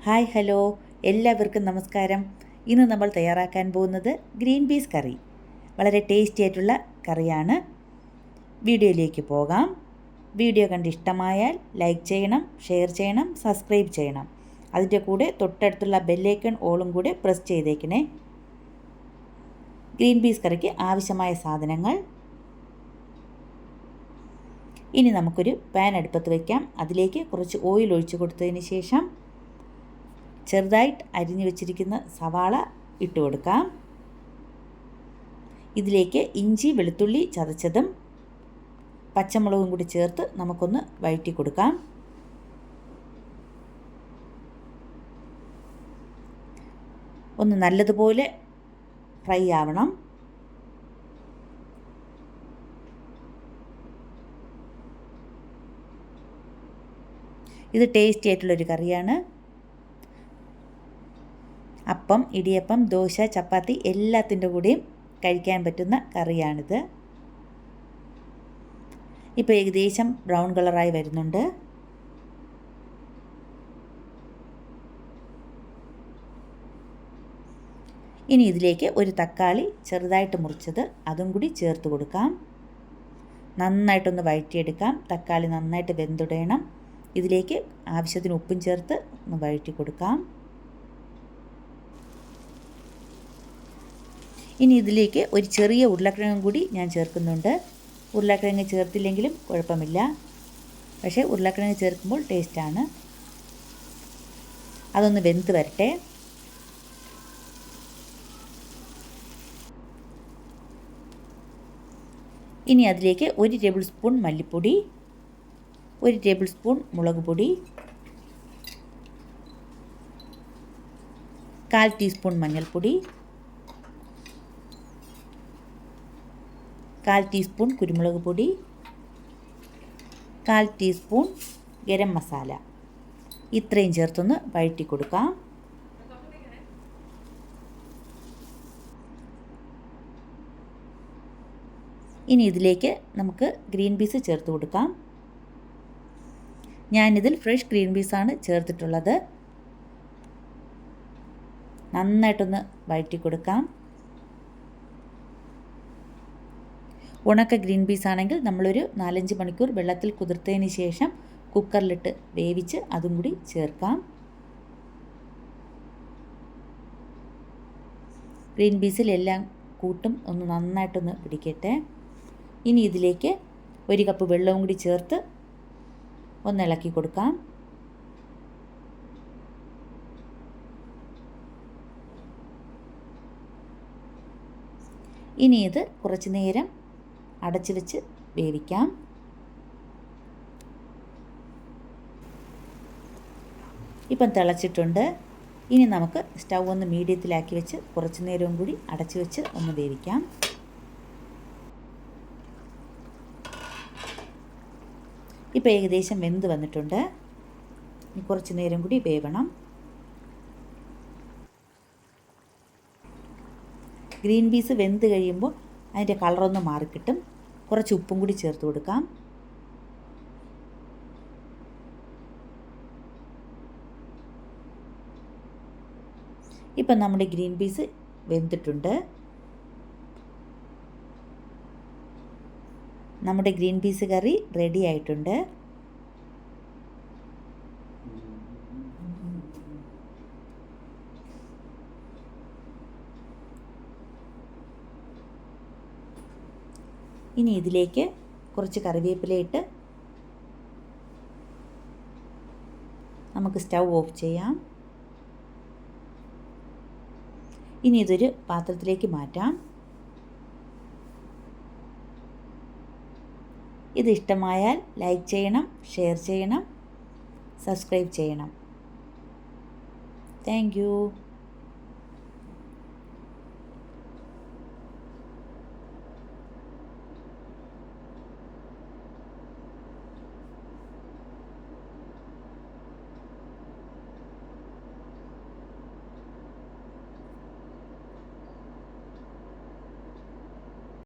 Hi hello എല്ലാവർക്കും നമസ്കാരം. ഇന്ന് നമ്മൾ തയ്യാറാക്കാൻ പോകുന്നത് ഗ്രീൻ പീസ് കറി. വളരെ ടേസ്റ്റി ആയിട്ടുള്ള കറിയാണ്. വീഡിയോയിലേക്ക് പോകാം. വീഡിയോ കണ്ട് ഇഷ്ടമായാൽ ലൈക്ക് ചെയ്യണം, ഷെയർ ചെയ്യണം, സബ്സ്ക്രൈബ് ചെയ്യണം. അതിൻ്റെ കൂടെ തൊട്ടടുത്തുള്ള ബെല്ലൈക്കൺ ഓളും കൂടെ പ്രസ് ചെയ്തേക്കണേ. ഗ്രീൻ പീസ് കറിക്ക് ആവശ്യമായ സാധനങ്ങൾ. ഇനി നമുക്കൊരു പാൻ അടുപ്പത്ത് വയ്ക്കാം. അതിലേക്ക് കുറച്ച് ഓയിൽ ഒഴിച്ചു കൊടുത്തതിന് ശേഷം ചെറുതായിട്ട് അരിഞ്ഞു വെച്ചിരിക്കുന്ന സവാള ഇട്ട് കൊടുക്കാം. ഇതിലേക്ക് ഇഞ്ചി വെളുത്തുള്ളി ചതച്ചതും പച്ചമുളകും കൂടി ചേർത്ത് നമുക്കൊന്ന് വഴറ്റി കൊടുക്കാം. ഒന്ന് നല്ലതുപോലെ ഫ്രൈ ആവണം. ഇത് ടേസ്റ്റി ആയിട്ടുള്ളൊരു കറിയാണ്. അപ്പം, ഇടിയപ്പം, ദോശ, ചപ്പാത്തി എല്ലാത്തിൻ്റെ കൂടെയും കഴിക്കാൻ പറ്റുന്ന കറിയാണിത്. ഇപ്പോൾ ഏകദേശം ബ്രൗൺ കളറായി വരുന്നുണ്ട്. ഇനി ഇതിലേക്ക് ഒരു തക്കാളി ചെറുതായിട്ട് മുറിച്ചത് അതും കൂടി ചേർത്ത് കൊടുക്കാം. നന്നായിട്ടൊന്ന് വഴറ്റിയെടുക്കാം. തക്കാളി നന്നായിട്ട് വെന്തുടയണം. ഇതിലേക്ക് ആവശ്യത്തിന് ഉപ്പും ചേർത്ത് ഒന്ന് വഴറ്റി കൊടുക്കാം. ഇനി ഇതിലേക്ക് ഒരു ചെറിയ ഉരുളക്കിഴങ്ങും കൂടി ഞാൻ ചേർക്കുന്നുണ്ട്. ഉരുളക്കിഴങ്ങ് ചേർത്തില്ലെങ്കിലും കുഴപ്പമില്ല, പക്ഷേ ഉരുളക്കിഴങ്ങ് ചേർക്കുമ്പോൾ ടേസ്റ്റാണ്. അതൊന്ന് വെന്ത് വരട്ടെ. ഇനി അതിലേക്ക് 1 ടേബിൾ സ്പൂൺ മല്ലിപ്പൊടി, 1 ടേബിൾ സ്പൂൺ മുളക് പൊടി, 1/4 ടീസ്പൂൺ മഞ്ഞൾപ്പൊടി, 1/4 ടീസ്പൂൺ കുരുമുളക് പൊടി, 1/4 ടീസ്പൂൺ ഗരം മസാല. ഇത്രയും ചേർത്തൊന്ന് വഴറ്റി കൊടുക്കാം. ഇനി ഇതിലേക്ക് നമുക്ക് ഗ്രീൻ പീസ് ചേർത്ത് കൊടുക്കാം. ഞാനിതിൽ ഫ്രഷ് ഗ്രീൻ പീസാണ് ചേർത്തിട്ടുള്ളത്. നന്നായിട്ടൊന്ന് വഴറ്റി കൊടുക്കാം. ഉണക്ക ഗ്രീൻ പീസ് ആണെങ്കിൽ നമ്മളൊരു 4-5 മണിക്കൂർ വെള്ളത്തിൽ കുതിർത്തതിന് ശേഷം കുക്കറിലിട്ട് വേവിച്ച് അതും കൂടി ചേർക്കാം. ഗ്രീൻ പീസിൽ എല്ലാം കൂട്ടും ഒന്ന് നന്നായിട്ടൊന്ന് പിടിക്കട്ടെ. ഇനി ഇതിലേക്ക് 1 കപ്പ് വെള്ളവും കൂടി ചേർത്ത് ഒന്ന് ഇളക്കി കൊടുക്കാം. ഇനി ഇത് കുറച്ച് നേരം അടച്ചു വെച്ച് വേവിക്കാം. ഇപ്പം തിളച്ചിട്ടുണ്ട്. ഇനി നമുക്ക് സ്റ്റൗ ഒന്ന് മീഡിയത്തിലാക്കി വെച്ച് കുറച്ച് നേരവും കൂടി അടച്ചു വെച്ച് ഒന്ന് വേവിക്കാം. ഇപ്പോൾ ഏകദേശം വെന്ത് വന്നിട്ടുണ്ട്. കുറച്ച് നേരം കൂടി വേവണം. ഗ്രീൻ പീസ് വെന്ത് കഴിയുമ്പോൾ അതിൻ്റെ കളറൊന്ന് മാറിക്കിട്ടും. കുറച്ച് ഉപ്പും കൂടി ചേർത്ത് കൊടുക്കാം. ഇപ്പം നമ്മുടെ ഗ്രീൻ പീസ് വെന്തിട്ടുണ്ട്. നമ്മുടെ ഗ്രീൻ പീസ് കറി റെഡി ആയിട്ടുണ്ട്. ഇനി ഇതിലേക്ക് കുറച്ച് കറിവേപ്പിലയിട്ട് നമുക്ക് സ്റ്റൗ ഓഫ് ചെയ്യാം. ഇനി ഇതൊരു പാത്രത്തിലേക്ക് മാറ്റാം. ഇത് ഇഷ്ടമായാൽ ലൈക്ക് ചെയ്യണം, ഷെയർ ചെയ്യണം, സബ്സ്ക്രൈബ് ചെയ്യണം. Thank you.